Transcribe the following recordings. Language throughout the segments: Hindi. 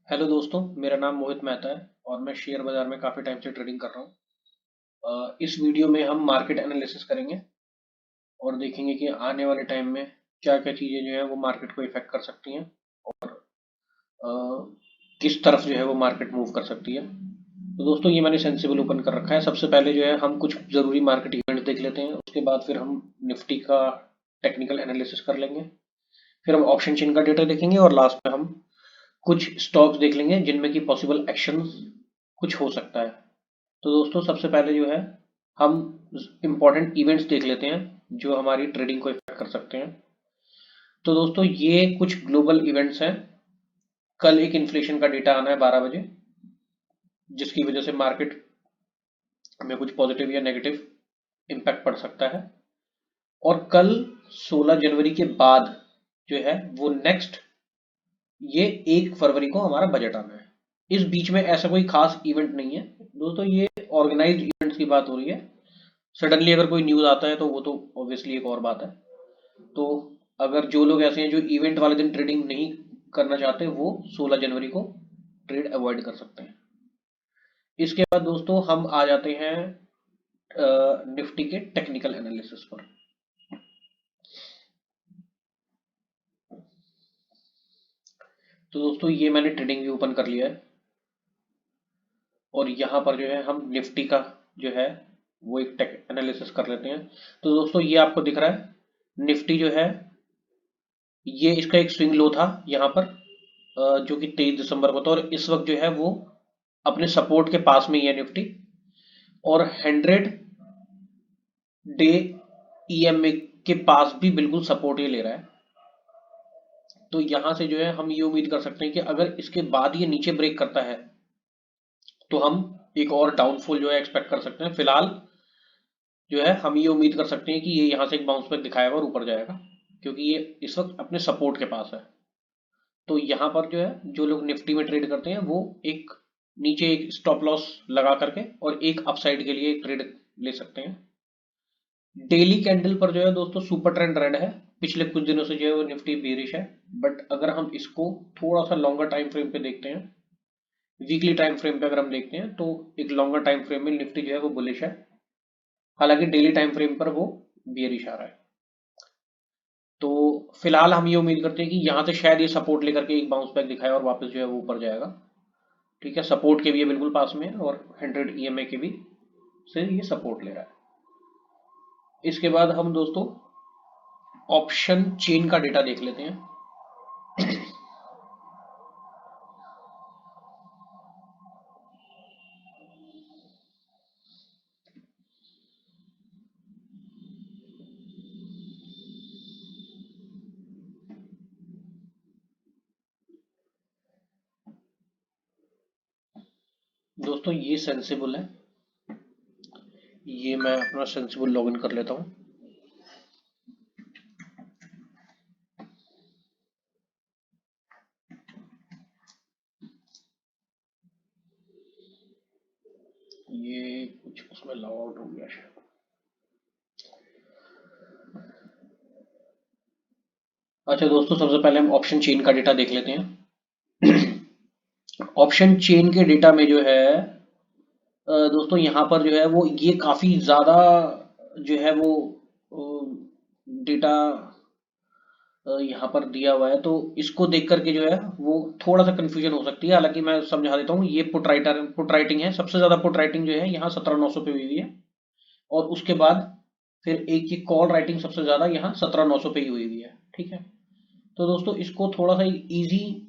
हेलो दोस्तों, मेरा नाम मोहित मेहता है और मैं शेयर बाजार में काफ़ी टाइम से ट्रेडिंग कर रहा हूँ। इस वीडियो में हम मार्केट एनालिसिस करेंगे और देखेंगे कि आने वाले टाइम में क्या क्या चीज़ें जो है वो मार्केट को इफेक्ट कर सकती हैं और अ, किस तरफ जो है वो मार्केट मूव कर सकती है। तो दोस्तों, ये मैंने सेंसिबल ओपन कर रखा है। सबसे पहले जो है हम कुछ ज़रूरी मार्केट इवेंट देख लेते हैं, उसके बाद फिर हम निफ्टी का टेक्निकल एनालिसिस कर लेंगे, फिर हम ऑप्शन चेन का डेटा देखेंगे और लास्ट में हम कुछ स्टॉक्स देख लेंगे जिनमें की पॉसिबल एक्शन कुछ हो सकता है। तो दोस्तों, सबसे पहले जो है हम इम्पोर्टेंट इवेंट्स देख लेते हैं जो हमारी ट्रेडिंग को इफेक्ट कर सकते हैं। तो दोस्तों, ये कुछ ग्लोबल इवेंट्स हैं। कल एक इन्फ्लेशन का डेटा आना है 12 बजे, जिसकी वजह से मार्केट में कुछ पॉजिटिव या नेगेटिव इम्पैक्ट पड़ सकता है। और कल 16 जनवरी के बाद जो है वो नेक्स्ट ये 1 फरवरी को हमारा बजट आना है। इस बीच में ऐसा कोई खास इवेंट नहीं है दोस्तों, ये ऑर्गेनाइज्ड इवेंट्स की बात हो रही है। सडनली अगर कोई न्यूज़ आता है तो वो तो ऑब्वियसली एक और बात है। तो अगर जो लोग ऐसे हैं जो इवेंट वाले दिन ट्रेडिंग नहीं करना चाहते, वो 16 जनवरी को ट्रेड अवॉइड कर सकते हैं। इसके बाद दोस्तों हम आ जाते हैं निफ्टी के टेक्निकल एनालिसिस पर। तो दोस्तों, ये मैंने ट्रेडिंग व्यू ओपन कर लिया है और यहाँ पर जो है हम निफ्टी का जो है वो एक टेक एनालिसिस कर लेते हैं। तो दोस्तों, ये आपको दिख रहा है निफ्टी जो है ये इसका एक स्विंग लो था यहाँ पर, जो कि 23 दिसंबर को था और इस वक्त जो है वो अपने सपोर्ट के पास में ही है निफ्टी, और 100 डे ईएमए के पास भी बिल्कुल सपोर्ट ही ले रहा है। तो यहां से जो है हम ये उम्मीद कर सकते हैं कि अगर इसके बाद ये नीचे ब्रेक करता है तो हम एक और डाउनफॉल जो है एक्सपेक्ट कर सकते हैं। फिलहाल जो है हम ये उम्मीद कर सकते हैं कि ये यहाँ से एक बाउंस बैक दिखाएगा और ऊपर जाएगा, क्योंकि ये इस वक्त अपने सपोर्ट के पास है। तो यहाँ पर जो है जो लोग निफ्टी में ट्रेड करते हैं वो एक नीचे एक स्टॉप लॉस लगा करके और एक अपसाइड के लिए एक ट्रेड ले सकते हैं। डेली कैंडल पर जो है दोस्तों सुपर ट्रेंड रेड है। पिछले कुछ दिनों से जो है वो निफ्टी बेरिश है, बट अगर हम इसको थोड़ा सा लॉन्गर टाइम फ्रेम पे देखते हैं, वीकली टाइम फ्रेम पे अगर हम देखते हैं, तो एक लॉन्गर टाइम फ्रेम में निफ्टी जो है वो बुलिश है। हालांकि डेली टाइम फ्रेम पर वो बेरिश आ रहा है। तो फिलहाल हम ये उम्मीद करते हैं कि यहाँ से शायद ये सपोर्ट लेकर के एक बाउंस बैक दिखाए और वापस जो है वो ऊपर जाएगा। ठीक है, सपोर्ट के भी ये बिल्कुल पास में है और 100 ईएमए के भी से ये सपोर्ट ले रहा है। इसके बाद हम दोस्तों ऑप्शन चेन का डेटा देख लेते हैं। दोस्तों, ये सेंसिबल है, ये मैं अपना सेंसिबल लॉगिन कर लेता हूँ। ये कुछ उसमें लॉग आउट हो गया शायद। अच्छा दोस्तों, सबसे पहले हम ऑप्शन चेन का डेटा देख लेते हैं। ऑप्शन चेन के डेटा में जो है दोस्तों यहाँ पर जो है वो ये काफी ज्यादा जो है वो डेटा यहाँ पर दिया हुआ है, तो इसको देख करके जो है वो थोड़ा सा कंफ्यूजन हो सकती है। हालांकि मैं समझा देता हूँ, ये पुट राइटिंग है। सबसे ज्यादा पुट राइटिंग जो है यहाँ 17,900 पे हुई हुई है, और उसके बाद फिर एक ये कॉल राइटिंग सबसे ज्यादा यहाँ 17,900 पे ही हुई हुई है। ठीक है, तो दोस्तों इसको थोड़ा सा इजी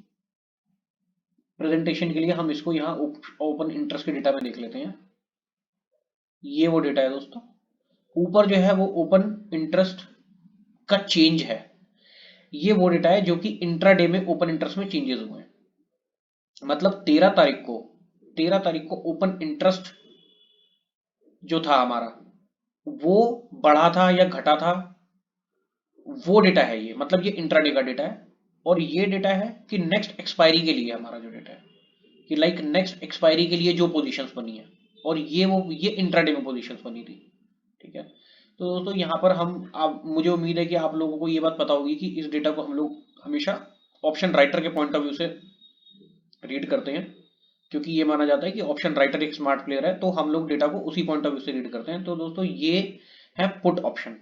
प्रेजेंटेशन के लिए हम इसको यहाँ ओपन इंटरेस्ट के डेटा में देख लेते हैं। ये वो डेटा है दोस्तों, ऊपर जो है वो ओपन इंटरेस्ट का चेंज है। ये वो डेटा है जो कि इंट्राडे में ओपन इंटरेस्ट में चेंजेस हुए हैं। मतलब 13 तारीख को ओपन इंटरेस्ट जो था हमारा वो बढ़ा था या घटा था, वो डेटा है ये। मतलब ये इंट्राडे का डेटा है, और ये डेटा है कि नेक्स्ट एक्सपायरी के लिए हमारा जो डेटा है कि लाइक नेक्स्ट एक्सपायरी के लिए जो पोजीशंस बनी है, और ये इंट्राडे में पोजीशंस बनी थी। ठीक है, तो दोस्तों यहाँ पर हम आप मुझे उम्मीद है कि आप लोगों को ये बात पता होगी कि इस डेटा को हम लोग हमेशा ऑप्शन राइटर के पॉइंट ऑफ व्यू से रीड करते हैं, क्योंकि ये माना जाता है कि ऑप्शन राइटर एक स्मार्ट प्लेयर है, तो हम लोग डेटा को उसी पॉइंट ऑफ व्यू से रीड करते हैं। तो दोस्तों ये है पुट ऑप्शन,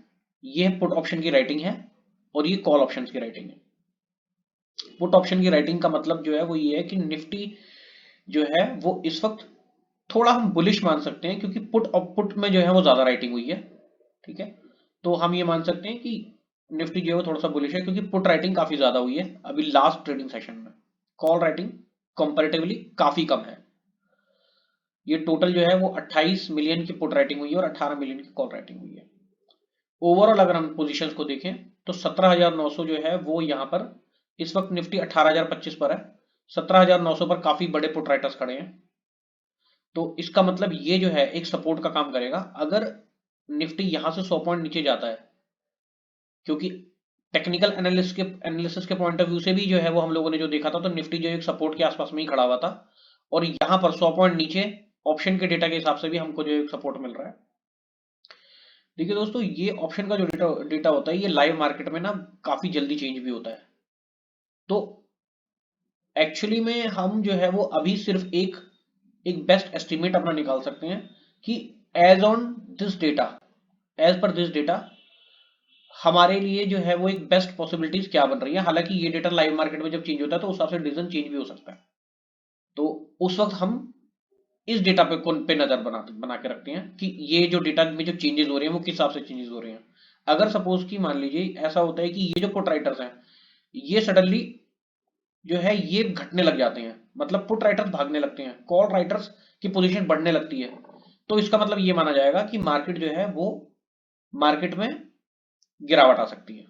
ये पुट ऑप्शन की राइटिंग है और ये कॉल ऑप्शन की राइटिंग है। पुट ऑप्शन की राइटिंग का मतलब जो है वो ये है कि निफ्टी जो है वो इस वक्त थोड़ा हम बुलिश मान सकते हैं, क्योंकि पुट में जो है वो ज्यादा राइटिंग हुई है, ठीक है। तो हम ये मान सकते हैं कि निफ्टी जो है वो थोड़ा सा बुलिश है, क्योंकि पुट राइटिंग काफी ज्यादा हुई है अभी लास्ट ट्रेडिंग सेशन में। कॉल राइटिंग कंपैरेटिवली काफी कम है। ये टोटल जो है वो 28 मिलियन की पुट राइटिंग हुई है और 18 मिलियन की कॉल राइटिंग हुई है। ओवरऑल अगर हम पोजीशंस को देखें तो 17,900 जो है वो यहाँ पर इस वक्त निफ्टी 18,025 पर है। 17,900 पर काफी बड़े पुट राइटर्स खड़े हैं, तो इसका मतलब ये जो है एक सपोर्ट का काम करेगा। अगर निफ्टी यहां से 100 पॉइंट नीचे जाता है, क्योंकि टेक्निकल एनालिसिस के पॉइंट ऑफ व्यू से भी जो है वो हम लोगों ने जो देखा था, तो निफ्टी जो एक सपोर्ट के आसपास में ही खड़ा हुआ था, और यहां पर 100 पॉइंट नीचे ऑप्शन के डेटा के हिसाब से भी हमको जो एक सपोर्ट मिल रहा है। देखिए दोस्तों, ये ऑप्शन का जो डेटा होता है ये लाइव मार्केट में ना काफी जल्दी चेंज भी होता है। तो एक्चुअली में हम जो है वो अभी सिर्फ एक बेस्ट एस्टिमेट अपना निकाल सकते हैं कि as on this data, as पर दिस डेटा हमारे लिए जो है वो एक बेस्ट पॉसिबिलिटीज क्या बन रही है। हालांकि ये डेटा लाइव मार्केट में जब चेंज होता है तो उस हिसाब से डिसीजन चेंज भी हो सकता है, तो उस वक्त हम इस डेटा पे कौन पे नजर बना के रखते हैं कि ये जो डेटा में जो चेंजेस हो रहे हैं वो किस हिसाब से चेंजेस हो रहे हैं। अगर सपोज कि मान लीजिए ऐसा होता है कि ये जो पुट राइटर्स हैं ये सडनली जो है ये घटने लग जाते हैं, मतलब पुट राइटर्स भागने लगते हैं, कॉल राइटर्स की पोजीशन बढ़ने लगती है, तो इसका मतलब ये माना जाएगा कि मार्केट जो है वो मार्केट में गिरावट आ सकती है।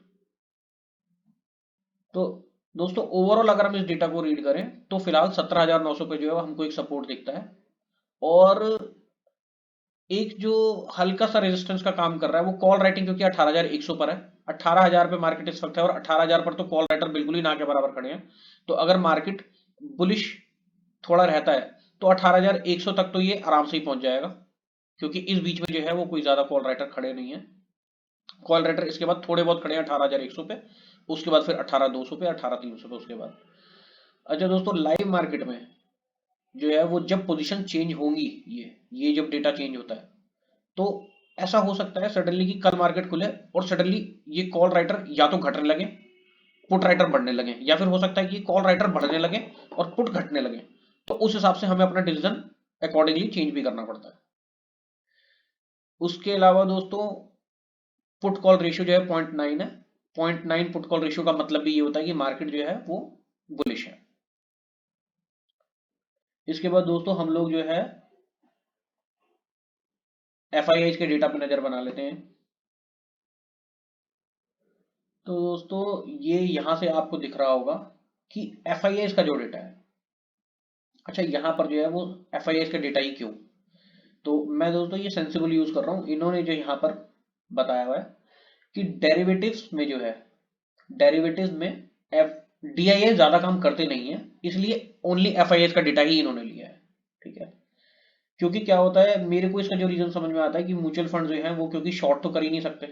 तो दोस्तों ओवरऑल अगर हम इस डेटा को रीड करें तो फिलहाल 17,900 पे जो है हमको एक सपोर्ट दिखता है, और एक जो हल्का सा रेजिस्टेंस का काम कर रहा है वो कॉल राइटिंग, क्योंकि 18,100 पर है। 18,000 पे मार्केट इस वक्त है और 18,000 पर तो कॉल राइटर बिल्कुल ही ना के बराबर खड़े हैं। तो अगर मार्केट बुलिश थोड़ा रहता है तो 18,100 तक तो ये आराम से ही पहुंच जाएगा, क्योंकि इस बीच में जो है वो कोई ज्यादा कॉल राइटर खड़े नहीं है। कॉल राइटर इसके बाद थोड़े बहुत खड़े हैं 18,100 पे, उसके बाद फिर 18,200 पे, 18,300 पे उसके बाद। अच्छा दोस्तों, लाइव मार्केट में जो है वो जब पोजीशन चेंज होंगी, ये जब डेटा चेंज होता है तो ऐसा हो सकता है सडनली कि कल मार्केट खुले और सडनली ये कॉल राइटर या तो घटने लगे, पुट राइटर बढ़ने लगे, या फिर हो सकता है कि कॉल राइटर बढ़ने लगे और पुट घटने लगे। तो उस हिसाब से हमें अपना डिसीजन अकॉर्डिंगली चेंज भी करना पड़ता है। उसके अलावा दोस्तों पुट कॉल रेशियो जो है 0.9 है। 0.9 पुट कॉल रेशियो का मतलब भी ये होता है कि मार्केट जो है वो बुलिश है। इसके बाद दोस्तों हम लोग जो है एफआईआई के डेटा पे नजर बना लेते हैं। तो दोस्तों ये यहां से आपको दिख रहा होगा कि एफआईआई का जो डेटा है, अच्छा यहाँ पर जो है वो एफआईआई का डेटा ही क्यों, तो मैं दोस्तों ये सेंसिबल यूज कर रहा हूँ। इन्होंने जो यहाँ पर बताया हुआ है कि डेरिवेटिव्स में जो है, डेरिवेटिव्स में एफ डीआईए ज्यादा काम करते नहीं है, इसलिए ओनली एफआईआई का डेटा ही इन्होंने लिया है, ठीक है। क्योंकि क्या होता है, मेरे को इसका जो रीजन समझ में आता है कि म्यूचुअल फंड जो है वो क्योंकि शॉर्ट तो कर ही नहीं सकते,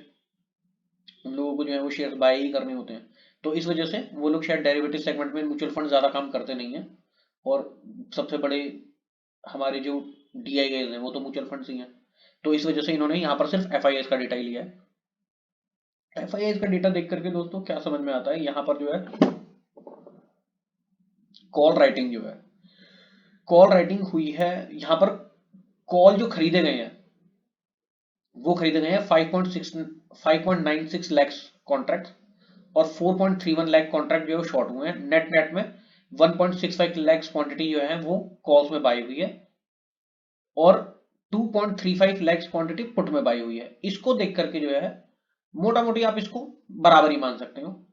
उन लोगों को जो है वो शेयर बाय ही करने होते हैं, तो इस वजह से वो लोग शायद डेरिवेटिव सेगमेंट में म्यूचुअल फंड ज्यादा काम करते नहीं है। और सबसे बड़े हमारे जो डीआईएस हैं वो तो म्यूचुअल फंड्स ही हैं, तो इस वजह से इन्होंने यहाँ पर सिर्फ एफआईएस का डेटा ही लिया है। एफआईएस का डेटा देख करके दोस्तों क्या समझ में आता है, यहाँ पर जो है कॉल राइटिंग जो है, कॉल राइटिंग हुई है यहाँ पर, कॉल जो खरीदे गए हैं वो खरीदे गए हैं 5.96 लैक्स कॉन्ट्रैक्ट, और 4.31 लाख कॉन्ट्रैक्ट जो है शॉर्ट हुए हैं। नेट नेट में 1.65 लैक्स क्वांटिटी जो है वो कॉल्स में बाई हुई है, और 2.35 लैक्स क्वांटिटी पुट में बाई हुई है। इसको देख करके जो है मोटा मोटी आप इसको बराबर ही मान सकते हो।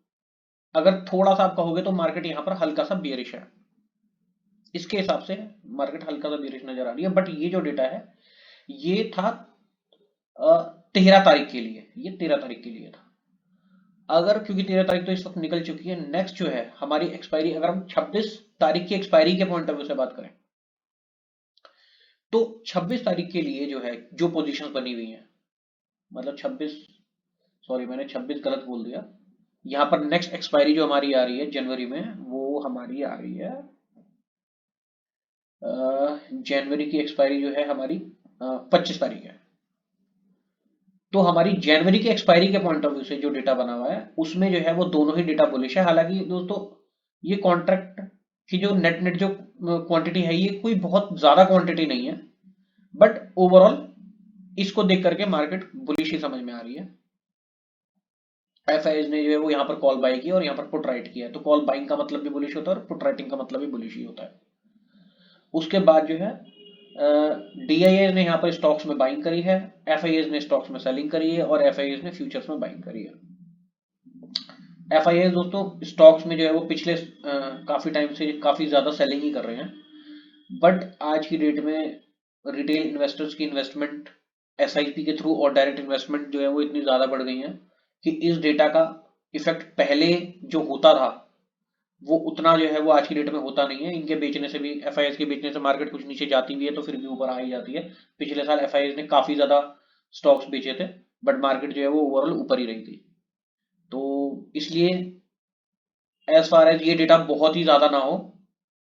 अगर थोड़ा सा आप कहोगे तो मार्केट यहाँ पर हल्का सा बेरिश है, इसके हिसाब से मार्केट हल्का सा बेरिश नजर आ रही है। बट ये जो डेटा है ये था 13 तारीख के लिए, ये 13 तारीख के लिए था। अगर क्योंकि 13 तारीख तो इस वक्त निकल चुकी है, नेक्स्ट जो है हमारी एक्सपायरी, अगर हम 26 तारीख की एक्सपायरी के पॉइंट ऑफ व्यू से बात करें तो 26 तारीख के लिए जो है जो पोजीशंस बनी हुई हैं, मतलब 26, सॉरी मैंने 26 गलत बोल दिया, यहाँ पर नेक्स्ट एक्सपायरी जो हमारी आ रही है जनवरी में वो हमारी आ रही है जनवरी की एक्सपायरी जो है हमारी 25 तारीख है। तो हमारी जनवरी की एक्सपायरी के पॉइंट ऑफ व्यू से जो डेटा बना हुआ है उसमें जो है वो दोनों ही डेटा बुलिश है। हालांकि दोस्तों ये कॉन्ट्रैक्ट की जो नेट नेट जो क्वांटिटी है ये कोई बहुत ज्यादा क्वांटिटी नहीं है, बट ओवरऑल इसको देख करके मार्केट बुलिश ही समझ में आ रही है। एफआईएस ने जो है वो यहाँ पर कॉल बाई किया और यहाँ पर पुट राइट किया है, तो कॉल बाइंग का मतलब भी बुलिश होता है और पुट राइटिंग का मतलब भी बुलिश ही होता है। उसके बाद जो है डीआईएस ने यहाँ पर स्टॉक्स में बाइंग करी है, एफआईएस ने स्टॉक्स में सेलिंग करी है और एफआईएस ने फ्यूचर्स में बाइंग करी है। एफआईएस दोस्तों स्टॉक्स में जो है वो पिछले काफी टाइम से काफी ज्यादा सेलिंग ही कर रहे हैं, बट आज की डेट में रिटेल इन्वेस्टर्स की इन्वेस्टमेंट एसआईपी के थ्रू और डायरेक्ट इन्वेस्टमेंट जो है वो इतनी ज्यादा बढ़ गई है कि इस डेटा का इफेक्ट पहले जो होता था वो उतना जो है वो आज की डेट में होता नहीं है। इनके बेचने से भी, एफआईएस के बेचने से मार्केट कुछ नीचे जाती भी है तो फिर भी ऊपर आ ही जाती है। पिछले साल एफआईएस ने काफी ज्यादा स्टॉक्स बेचे थे, बट मार्केट जो है वो ओवरऑल ऊपर ही रही थी। तो इसलिए एज फार एज ये डेटा बहुत ही ज्यादा ना हो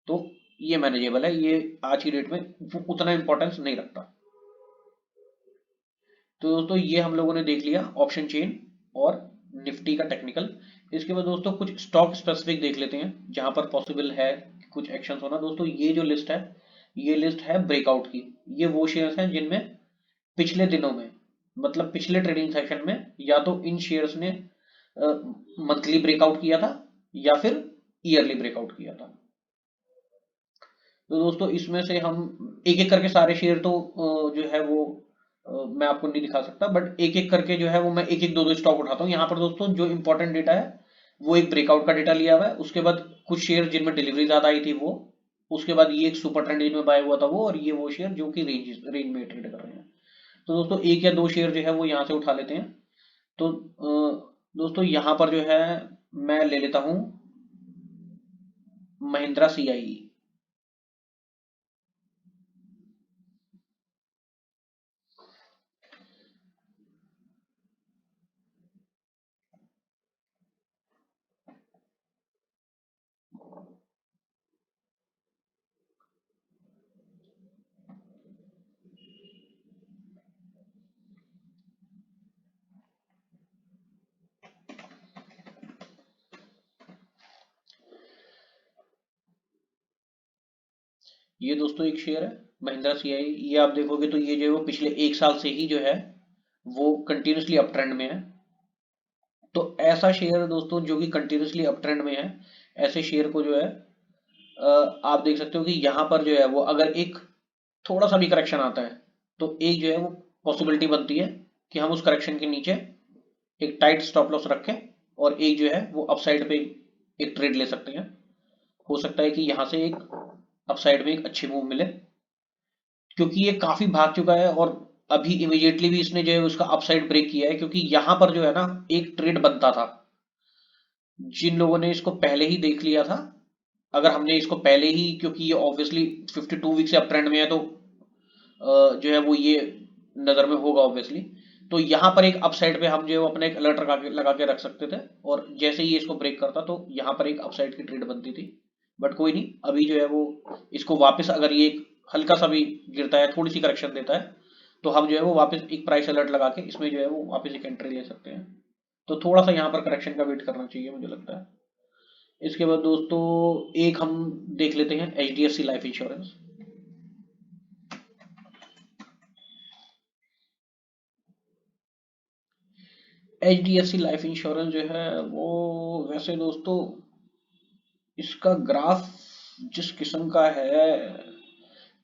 तो ये मैनेजेबल है, ये आज की डेट में उतना इंपॉर्टेंस नहीं रखता। तो दोस्तों ये हम लोगों ने देख लिया ऑप्शन चेन और निफ्टी का टेक्निकल। इसके बाद दोस्तों कुछ स्टॉक स्पेसिफिक देख लेते हैं जहां पर पॉसिबल है कुछ एक्शंस होना। दोस्तों ये जो लिस्ट है ये लिस्ट है ब्रेकआउट की। ये वो शेयर्स हैं जिनमें पिछले दिनों में, मतलब पिछले ट्रेडिंग सेशन में, या तो इन शेयर्स ने मंथली ब्रेकआउट किया था या फिर ईयरली ब्रेकआउट किया था। तो दोस्तों इसमें से हम एक एक करके सारे शेयर तो जो है वो मैं आपको नहीं दिखा सकता, बट एक एक करके जो है वो मैं एक एक दो दो स्टॉक उठाता हूँ। यहाँ पर दोस्तों जो इंपॉर्टेंट डेटा है वो एक ब्रेकआउट का डेटा लिया हुआ है, उसके बाद कुछ शेयर जिनमें डिलीवरी ज्यादा आई थी वो, उसके बाद ये एक सुपर ट्रेंड जिनमें बाय हुआ था वो, और ये वो शेयर जो कि रेंज में ट्रेड कर रहे हैं। तो दोस्तों एक या दो शेयर जो है वो यहाँ से उठा लेते हैं। तो दोस्तों यहाँ पर जो है मैं ले लेता हूँ महिंद्रा सीआई। ये दोस्तों एक शेयर है महिंद्रा सीआई। ये आप देखोगे तो ये जो है वो पिछले एक साल से ही जो है वो कंटिन्यूसली अप ट्रेंड में है। तो ऐसा शेयर दोस्तों जो कि कंटिन्यूसली अप ट्रेंड में है, ऐसे शेयर को जो है आप देख सकते हो कि यहाँ पर जो है वो अगर एक थोड़ा सा भी करेक्शन आता है तो एक जो है वो पॉसिबिलिटी बनती है कि हम उस करेक्शन के नीचे एक टाइट स्टॉप लॉस रखें और एक जो है वो अपसाइड पे एक ट्रेड ले सकते हैं। हो सकता है कि यहाँ से एक अपसाइड में एक अच्छी मूव मिले, क्योंकि ये काफी भाग चुका है और अभी इमीडिएटली भी इसने जो है उसका अपसाइड ब्रेक किया है। क्योंकि यहां पर जो है ना एक ट्रेड बनता था, जिन लोगों ने इसको पहले ही देख लिया था, अगर हमने इसको पहले ही, क्योंकि ये ऑब्वियसली 52 वीक से अप ट्रेंड में है तो जो है वो ये नजर में होगा ऑब्वियसली। तो यहाँ पर एक अपसाइड पे हम जो है वो अपने एक अलर्ट लगा के रख सकते थे, और जैसे ही इसको ब्रेक करता तो यहाँ पर एक अपसाइड की ट्रेड बनती थी। बट कोई नहीं, अभी जो है वो इसको वापस अगर ये एक हल्का सा भी गिरता है, थोड़ी सी करेक्शन देता है, तो हम जो है वो वापस एक प्राइस अलर्ट लगा के इसमें जो है वो वापस एक एंट्री ले सकते हैं। तो थोड़ा सा यहाँ पर करेक्शन का वेट करना चाहिए मुझे लगता है। इसके बाद दोस्तों एक हम देख लेते हैं HDFC life insurance. HDFC life insurance जो है वो, वैसे दोस्तों इसका ग्राफ जिस किस्म का है,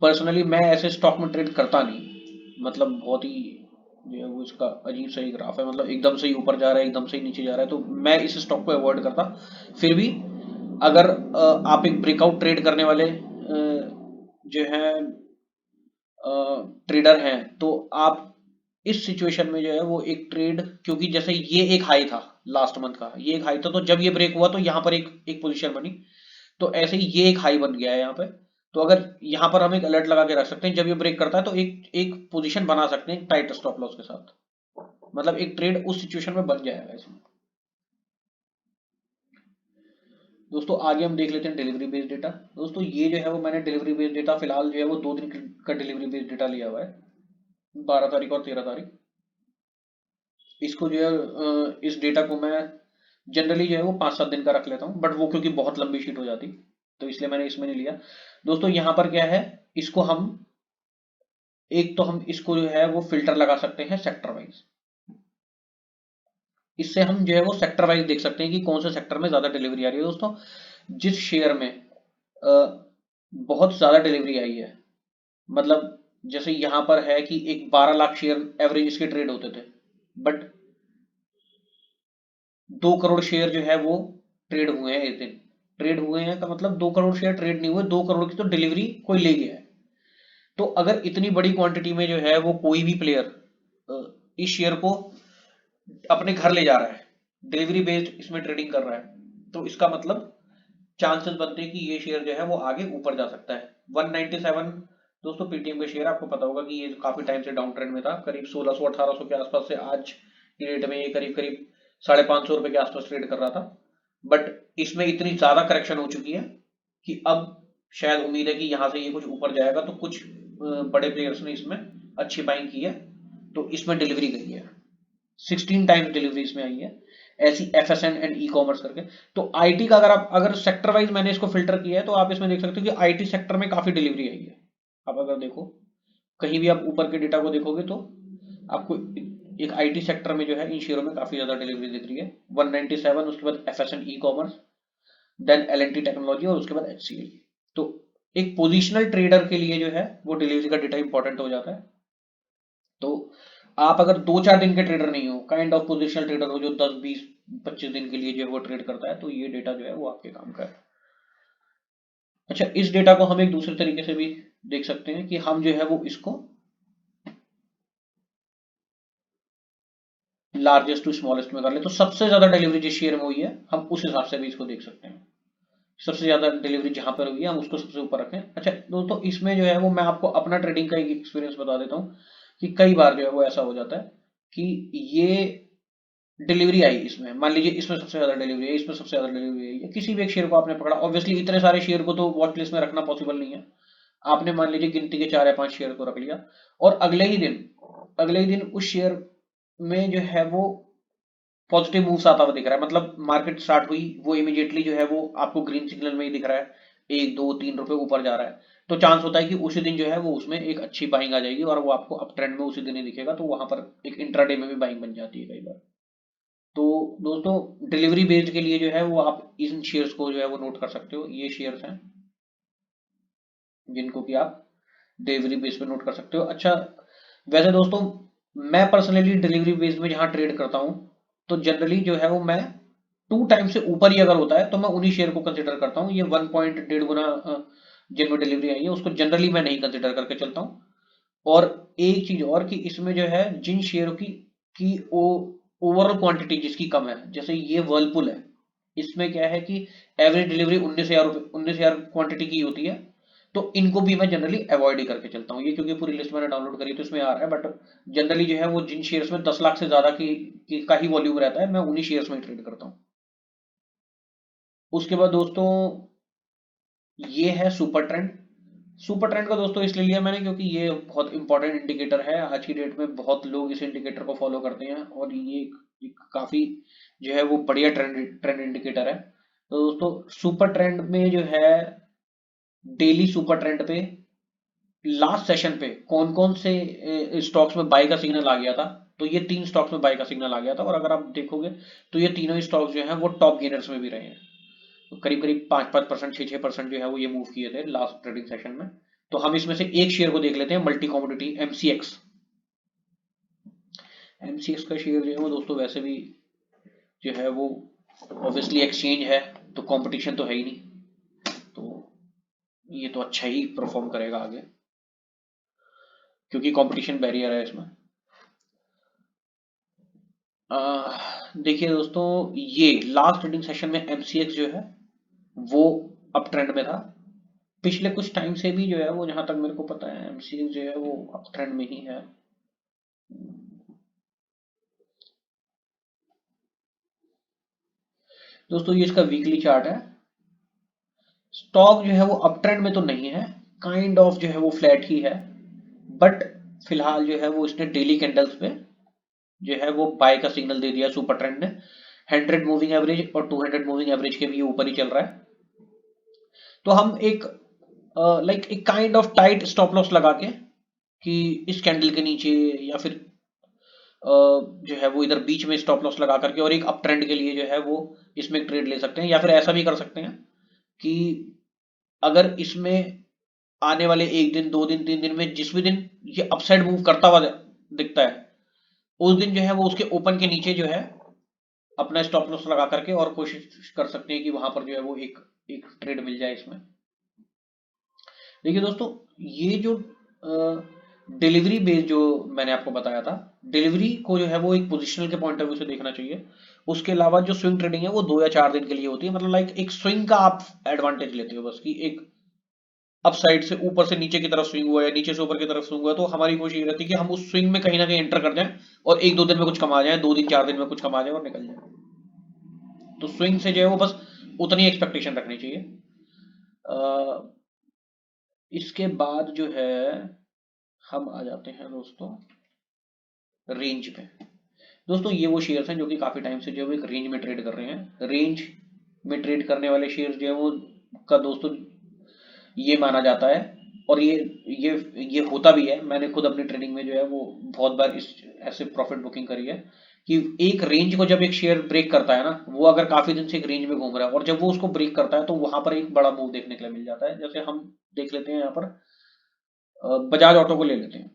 पर्सनली मैं ऐसे स्टॉक में ट्रेड करता नहीं। मतलब बहुत ही जो है वो इसका अजीब सा ही ग्राफ है, मतलब एकदम से ही ऊपर जा रहा है एकदम से ही नीचे जा रहा है, तो मैं इस स्टॉक को अवॉइड करता। फिर भी अगर आप एक ब्रेकआउट ट्रेड करने वाले जो है ट्रेडर हैं तो आप इस सिचुएशन में जो है वो एक ट्रेड, क्योंकि जैसे ये एक हाई था लास्ट मंथ का, ये एक हाई था, तो जब ये ब्रेक हुआ तो यहाँ पर एक एक पोजीशन बनी, तो ऐसे ही ये एक हाई बन गया है यहाँ पे। तो अगर यहाँ पर हम एक अलर्ट लगा के रख सकते हैं, जब ये ब्रेक करता है तो एक एक पोजीशन बना सकते हैं टाइट स्टॉप लॉस के साथ, मतलब एक ट्रेड उस सिचुएशन में बन जाएगा इसमें। दोस्तों आगे हम देख लेते हैं डिलीवरी बेस्ड डेटा। दोस्तों ये जो है वो मैंने डिलीवरी बेस्ड डेटा फिलहाल जो है वो 2 दिन का डिलीवरी बेस्ड डेटा लिया हुआ है, 12 तारीख और 13 तारीख। इसको जो है इस डेटा को मैं जनरली जो है वो 5-7 दिन का रख लेता हूँ, बट वो क्योंकि बहुत लंबी शीट हो जाती तो इसलिए मैंने इसमें नहीं लिया। दोस्तों यहाँ पर क्या है, इसको हम इसको जो है वो फिल्टर लगा सकते हैं सेक्टर वाइज। इससे हम जो है वो सेक्टर वाइज देख सकते हैं कि कौन से सेक्टर में ज्यादा डिलीवरी आ रही है। दोस्तों जिस शेयर में बहुत ज्यादा डिलीवरी आई है, मतलब जैसे यहां पर है कि एक 12 लाख शेयर एवरेज इसके ट्रेड होते थे, बट 2 करोड़ शेयर जो है वो ट्रेड हुए हैं इस दिन। ट्रेड हुए हैं का मतलब 2 करोड़ शेयर ट्रेड नहीं हुए, 2 करोड़ की तो डिलीवरी कोई ले गया है। तो अगर इतनी बड़ी क्वांटिटी में जो है वो कोई भी प्लेयर इस शेयर को अपने घर ले जा रहा है, डिलीवरी बेस्ड इसमें ट्रेडिंग कर रहा है, तो इसका मतलब चांसेस बनते हैं कि ये शेयर जो है वो आगे ऊपर जा सकता है। 197 दोस्तों पेटीएम का शेयर, आपको पता होगा कि ये काफी टाइम से डाउन ट्रेंड में था, करीब 1600-1800 के आसपास से आज की डेट में ये करीब करीब 550 रुपए के आसपास ट्रेड कर रहा था। बट इसमें इतनी ज्यादा करेक्शन हो चुकी है कि अब शायद उम्मीद है कि यहाँ से ये कुछ ऊपर जाएगा, तो कुछ बड़े प्लेयर्स ने इसमें अच्छी बाइंग की है, तो इसमें डिलीवरी गई है, 16 टाइम्स डिलीवरी इसमें आई है। ऐसी एफएसएन एंड ई कॉमर्स करके। तो आईटी का अगर सेक्टर वाइज मैंने इसको फिल्टर किया है, तो आप इसमें देख सकते हो कि आईटी सेक्टर में काफी डिलीवरी आई है। आप अगर देखो कहीं भी आप ऊपर के डेटा को देखोगे तो आपको एक आईटी सेक्टर में जो है इन शेयरों में काफी ज्यादा डिलीवरी दिख रही है। 197, उसके बाद FSN e-commerce, then LNT technology और उसके बाद एचसीएल। तो एक पोजिशनल ट्रेडर के लिए जो है वो डिलीवरी का डेटा इंपॉर्टेंट हो जाता है। तो आप अगर 2-4 दिन के ट्रेडर नहीं हो, काइंड ऑफ पोजिशनल ट्रेडर हो जो 10-20-25 दिन के लिए जो है वो ट्रेड करता है, तो ये डेटा जो है वो आपके काम का है। अच्छा, इस डेटा को हम एक दूसरे तरीके से भी देख सकते हैं कि हम जो है वो इसको लार्जेस्ट टू स्मॉलेस्ट में कर ले, तो सबसे ज्यादा डिलीवरी जिस शेयर में हुई है हम उस हिसाब से भी इसको देख सकते हैं। सबसे ज्यादा डिलीवरी जहां पर हुई है हम उसको सबसे ऊपर रखें। अच्छा दोस्तों, इसमें जो है वो मैं आपको अपना ट्रेडिंग का एक एक्सपीरियंस बता देता हूँ कि कई बार जो है वो ऐसा हो जाता है कि ये डिलीवरी आई, इसमें मान लीजिए इसमें सबसे ज्यादा डिलीवरी है, इसमें सबसे ज्यादा डिलीवरी आई है, किसी भी एक शेयर को आपने पकड़ा, ऑब्वियसली इतने सारे शेयर को तो वॉच लिस्ट में रखना पॉसिबल नहीं है। आपने मान लीजिए गिनती के 4 या 5 शेयर को रख लिया, और अगले ही दिन उस शेयर में जो है वो पॉजिटिव मूव्स आता हुआ दिख रहा है, मतलब मार्केट स्टार्ट हुई वो इमीडिएटली जो है वो आपको ग्रीन सिग्नल में ही दिख रहा है, 1-2-3 रुपए ऊपर जा रहा है, तो चांस होता है कि उसी दिन जो है वो उसमें एक अच्छी बाइंग आ जाएगी और वो आपको अप ट्रेंड में उसी दिन ही दिखेगा, तो वहां पर एक इंट्राडे में भी बाइंग बन जाती है कई बार। तो दोस्तों डिलीवरी बेस्ड के लिए जो है वो आप इन शेयर्स को जो है वो नोट कर सकते हो। ये शेयर्स हैं जिनको कि आप डिलीवरी बेस पे नोट कर सकते हो। अच्छा, वैसे दोस्तों मैं पर्सनली डिलीवरी बेस में जहां ट्रेड करता हूं, तो जनरली जो है वो मैं 2 टाइम से ऊपर ही अगर होता है तो मैं उन्हीं शेयर को कंसिडर करता हूं। ये 1.1.5 गुना जिनमें डिलीवरी आई है उसको जनरली मैं नहीं कंसिडर करके चलता हूं। और एक चीज और कि इसमें जो है जिन शेयरों की ओवरऑल क्वांटिटी जिसकी कम है, जैसे ये वर्लपुल है, इसमें क्या है कि एवरेज डिलीवरी 19,000 क्वांटिटी की होती है, तो इनको भी मैं जनरली अवॉइड ही करके चलता हूँ। ये क्योंकि पूरी लिस्ट मैंने डाउनलोड करी तो इसमें आ रहा है, बट जनरली जो है वो जिन शेयर्स में 10 लाख से ज्यादा का ही वॉल्यूम रहता है, मैं उन्हीं शेयर्स में ट्रेड करता हूँ। उसके बाद दोस्तों ये है सुपर ट्रेंड। सुपर ट्रेंड का दोस्तों इसलिए लिया मैंने क्योंकि ये बहुत इंपॉर्टेंट इंडिकेटर है, आज की डेट में बहुत लोग इस इंडिकेटर को फॉलो करते हैं और ये काफी जो है वो बढ़िया ट्रेंड ट्रेंड इंडिकेटर है। तो दोस्तों सुपर ट्रेंड में जो है डेली सुपर ट्रेंड पे लास्ट सेशन पे कौन कौन से स्टॉक्स में बाय का सिग्नल आ गया था, तो ये 3 स्टॉक्स में बाय का सिग्नल आ गया था, और अगर आप देखोगे तो ये तीनों ही स्टॉक्स जो है वो टॉप गेनर्स में भी रहे हैं। तो करीब करीब 5-5%, 6-6% जो है वो ये मूव किए थे लास्ट ट्रेडिंग सेशन में। तो हम इसमें से एक शेयर को देख लेते हैं, मल्टी कॉमोडिटी एमसीएक्स। एमसीएक्स का शेयर जो है वो दोस्तों वैसे भी जो है वो ऑब्वियसली एक्सचेंज है, तो कंपटीशन तो है ही नहीं, तो ये तो अच्छा ही परफॉर्म करेगा आगे क्योंकि कंपटीशन बैरियर है इसमें। देखिए दोस्तों, ये लास्ट ट्रेडिंग सेशन में एमसीएक्स जो है वो अप ट्रेंड में था। पिछले कुछ टाइम से भी जो है वो, जहां तक मेरे को पता है, एमसीएक्स जो है वो अप ट्रेंड में ही है। दोस्तों ये इसका वीकली चार्ट है, स्टॉक जो है वो अप ट्रेंड में तो नहीं है, काइंड ऑफ जो है वो फ्लैट ही है, बट फिलहाल जो है वो इसने डेली कैंडल्स पे जो है वो बाय का सिग्नल दे दिया सुपर ट्रेंड ने। 100 मूविंग एवरेज और 200 मूविंग एवरेज के भी ऊपर ही चल रहा है। तो हम एक लाइक एक kind of tight stop loss लगा के कि इस कैंडल के नीचे या फिर जो है वो इधर बीच में स्टॉप लॉस लगा करके और एक अप ट्रेंड के लिए जो है वो इसमें ट्रेड ले सकते हैं, या फिर ऐसा भी कर सकते हैं कि अगर इसमें आने वाले एक दिन, 2 दिन, 3 दिन में जिस भी दिन ये अपसाइड मूव करता हुआ दिखता है, उस दिन जो है वो उसके ओपन के नीचे जो है अपना स्टॉप लॉस लगा करके और कोशिश कर सकते हैं कि वहां पर जो है वो एक एक ट्रेड मिल जाए इसमें। देखिए दोस्तों, ये जो डिलीवरी बेस्ड जो मैंने आपको बताया था, डिलीवरी को जो है वो एक पोजिशनल के पॉइंट ऑफ व्यू से देखना चाहिए। उसके अलावा जो स्विंग ट्रेडिंग है वो 2 या 4 दिन के लिए होती है, मतलब लाइक एक स्विंग का आप एडवांटेज लेते हो बस, कि एक अप साइड से ऊपर से नीचे की तरफ स्विंग हुआ है, नीचे से ऊपर की तरफ स्विंग हुआ है, तो हमारी कोशिश ये रहती है कि हम उस स्विंग में कहीं ना कहीं एंटर कर जाएं और 1-2 दिन में कुछ कमा जाए, 2 दिन 4 दिन में कुछ कमा जाए और निकल जाए। तो स्विंग से जो है वो बस उतनी एक्सपेक्टेशन रखनी चाहिए। इसके बाद जो है हम आ जाते हैं दोस्तों रेंज पे। दोस्तों ये वो शेयर्स हैं जो कि काफी टाइम से जो है एक रेंज में ट्रेड कर रहे हैं। रेंज में ट्रेड करने वाले शेयर्स जो है वो का दोस्तों ये माना जाता है, और ये होता भी है। मैंने खुद अपनी ट्रेडिंग में जो है वो बहुत बार इस ऐसे प्रॉफिट बुकिंग करी है कि एक रेंज को जब एक शेयर ब्रेक करता है ना, वो अगर काफी दिन से एक रेंज में घूम रहा है और जब वो उसको ब्रेक करता है तो वहां पर एक बड़ा मूव देखने के लिए मिल जाता है। जैसे हम देख लेते हैं यहाँ पर बजाज ऑटो को ले लेते हैं।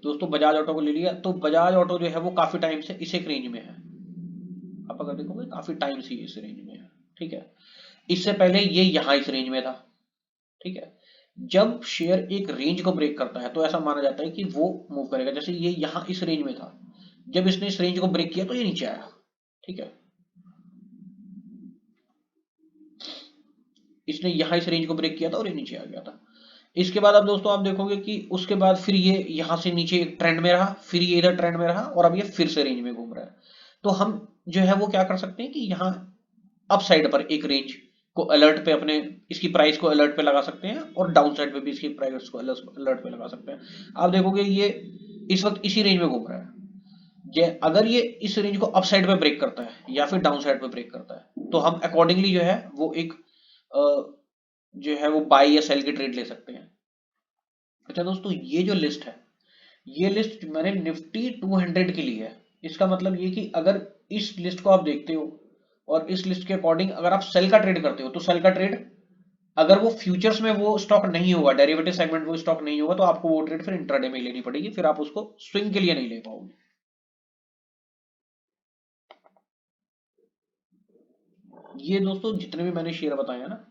दोस्तों बजाज ऑटो को ले लिया, तो बजाज ऑटो जो है वो काफी टाइम से इस एक रेंज में है। आप अगर देखोगे काफी टाइम से इस रेंज में है, ठीक है। इससे पहले ये यहां इस रेंज में था, ठीक है। जब शेयर एक रेंज को ब्रेक करता है तो ऐसा माना जाता है कि वो मूव करेगा। जैसे ये यहां इस रेंज में था, जब इसने इस रेंज को ब्रेक किया तो ये नीचे आया, ठीक है। इसने यहां इस रेंज को ब्रेक किया था और ये नीचे आ गया था। इसके बाद अब दोस्तों आप देखोगे कि उसके बाद फिर ये यहां से नीचे एक ट्रेंड में रहा, फिर ये इधर ट्रेंड में रहा और अब ये फिर से रेंज में घूम रहा है। तो हम जो है वो क्या कर सकते हैं कि यहाँ अप साइड पर एक रेंज को अलर्ट पे अपने इसकी प्राइस को अलर्ट पे लगा सकते हैं और डाउन साइड पे भी इसकी प्राइस को अलर्ट पे लगा सकते हैं। आप देखोगे ये इस वक्त इसी रेंज में घूम रहा है। अगर ये इस रेंज को अप साइड पे ब्रेक करता है या फिर डाउन साइड पे ब्रेक करता है तो हम अकॉर्डिंगली जो है वो एक जो है वो बाई या सेल की ट्रेड ले सकते हैं। अच्छा दोस्तों, ये जो लिस्ट है, ये लिस्ट मैंने निफ्टी 200 के लिए है। इसका मतलब ये कि अगर इस लिस्ट को आप देखते हो और इस लिस्ट के अकॉर्डिंग अगर आप सेल का ट्रेड करते हो तो सेल का ट्रेड, अगर वो फ्यूचर्स में वो स्टॉक नहीं होगा, डेरिवेटिव सेगमेंट वो स्टॉक नहीं होगा, तो आपको वो ट्रेड फिर इंट्राडे में लेनी पड़ेगी, फिर आप उसको स्विंग के लिए नहीं ले पाओगे। ये दोस्तों जितने भी मैंने शेयर बताया ना,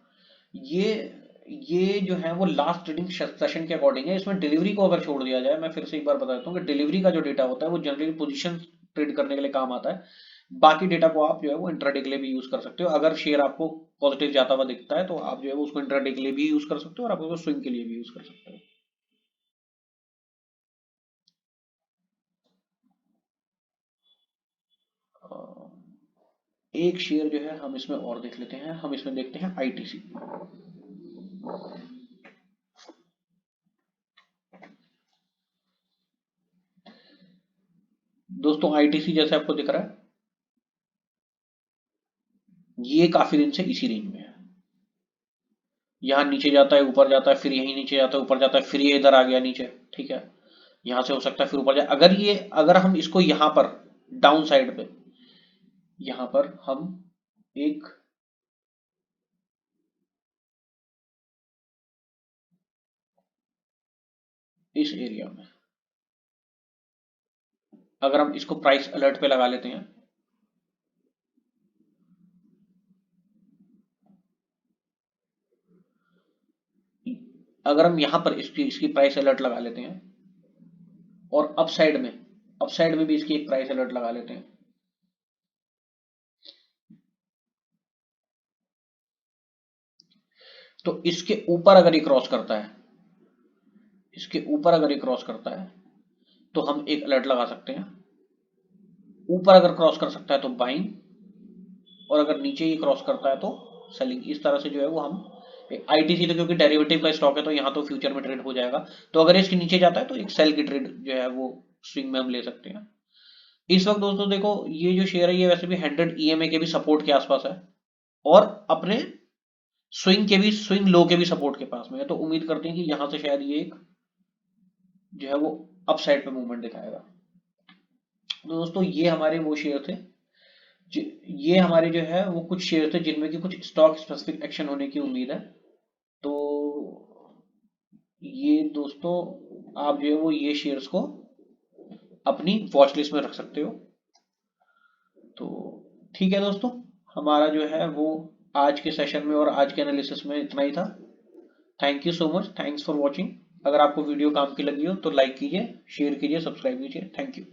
ये ये जो है वो लास्ट ट्रेडिंग सेशन के अकॉर्डिंग है। इसमें डिलीवरी को अगर छोड़ दिया जाए, मैं फिर से एक बार बता देता हूँ कि डिलीवरी का जो डेटा होता है वो जनरली पोजीशन ट्रेड करने के लिए काम आता है। बाकी डेटा को आप जो है वो इंट्राडे के लिए भी यूज कर सकते हो। अगर शेयर आपको पॉजिटिव जाता हुआ दिखता है तो आप जो है वो उसको इंट्राडे के लिए भी यूज कर सकते हो और आप उसको स्विंग के लिए भी यूज कर सकते हो। एक शेयर जो है हम इसमें और देख लेते हैं, हम इसमें देखते हैं आईटीसी। दोस्तों आईटीसी जैसे आपको दिख रहा है, ये काफी दिन से इसी रेंज में है। यहाँ नीचे जाता है, ऊपर जाता है, फिर यहीं नीचे जाता है, ऊपर जाता है, फिर ये इधर आ गया नीचे, ठीक है। यहाँ से हो सकता है फिर ऊपर जाए। अगर हम इसको यहाँ पर डाउन साइड पे, यहाँ पर हम एक इस एरिया में अगर हम इसको प्राइस अलर्ट पे लगा लेते हैं, अगर हम यहाँ पर इसकी इसकी प्राइस अलर्ट लगा लेते हैं और अप साइड में भी इसकी एक प्राइस अलर्ट लगा लेते हैं, तो इसके ऊपर अगर ये क्रॉस करता है, इसके ऊपर अगर ये क्रॉस करता है तो हम एक अलर्ट लगा सकते हैं। ऊपर अगर क्रॉस कर सकता है तो बाइंग, और अगर नीचे ही क्रॉस करता है तो सेलिंग। इस तरह से जो है वो हम आईटीसी, तो क्योंकि डेरिवेटिव का स्टॉक है तो यहाँ तो फ्यूचर में ट्रेड हो जाएगा, तो अगर इसके नीचे जाता है तो एक सेल की ट्रेड जो है वो स्विंग में हम ले सकते हैं। इस वक्त दोस्तों देखो, ये जो शेयर है ये वैसे भी 100 ईएमए के भी सपोर्ट के आसपास है, और अपने स्विंग लो के भी सपोर्ट के पास में है, तो उम्मीद करते हैं कि यहां से शायद ये एक जो है वो अपसाइड पे मूवमेंट दिखाएगा। तो दोस्तों ये हमारे वो शेयर थे, ये हमारे जो है वो कुछ शेयर थे जिनमें की कुछ स्टॉक स्पेसिफिक एक्शन होने की उम्मीद है। तो ये दोस्तों आप जो है वो ये शेयर्स को अपनी वॉच लिस्ट में रख सकते हो। तो ठीक है दोस्तों, हमारा जो है वो आज के सेशन में और आज के एनालिसिस में इतना ही था। Thank you so much, thanks for watching. अगर आपको वीडियो काम की लगी हो तो लाइक कीजिए, शेयर कीजिए, सब्सक्राइब कीजिए। Thank you.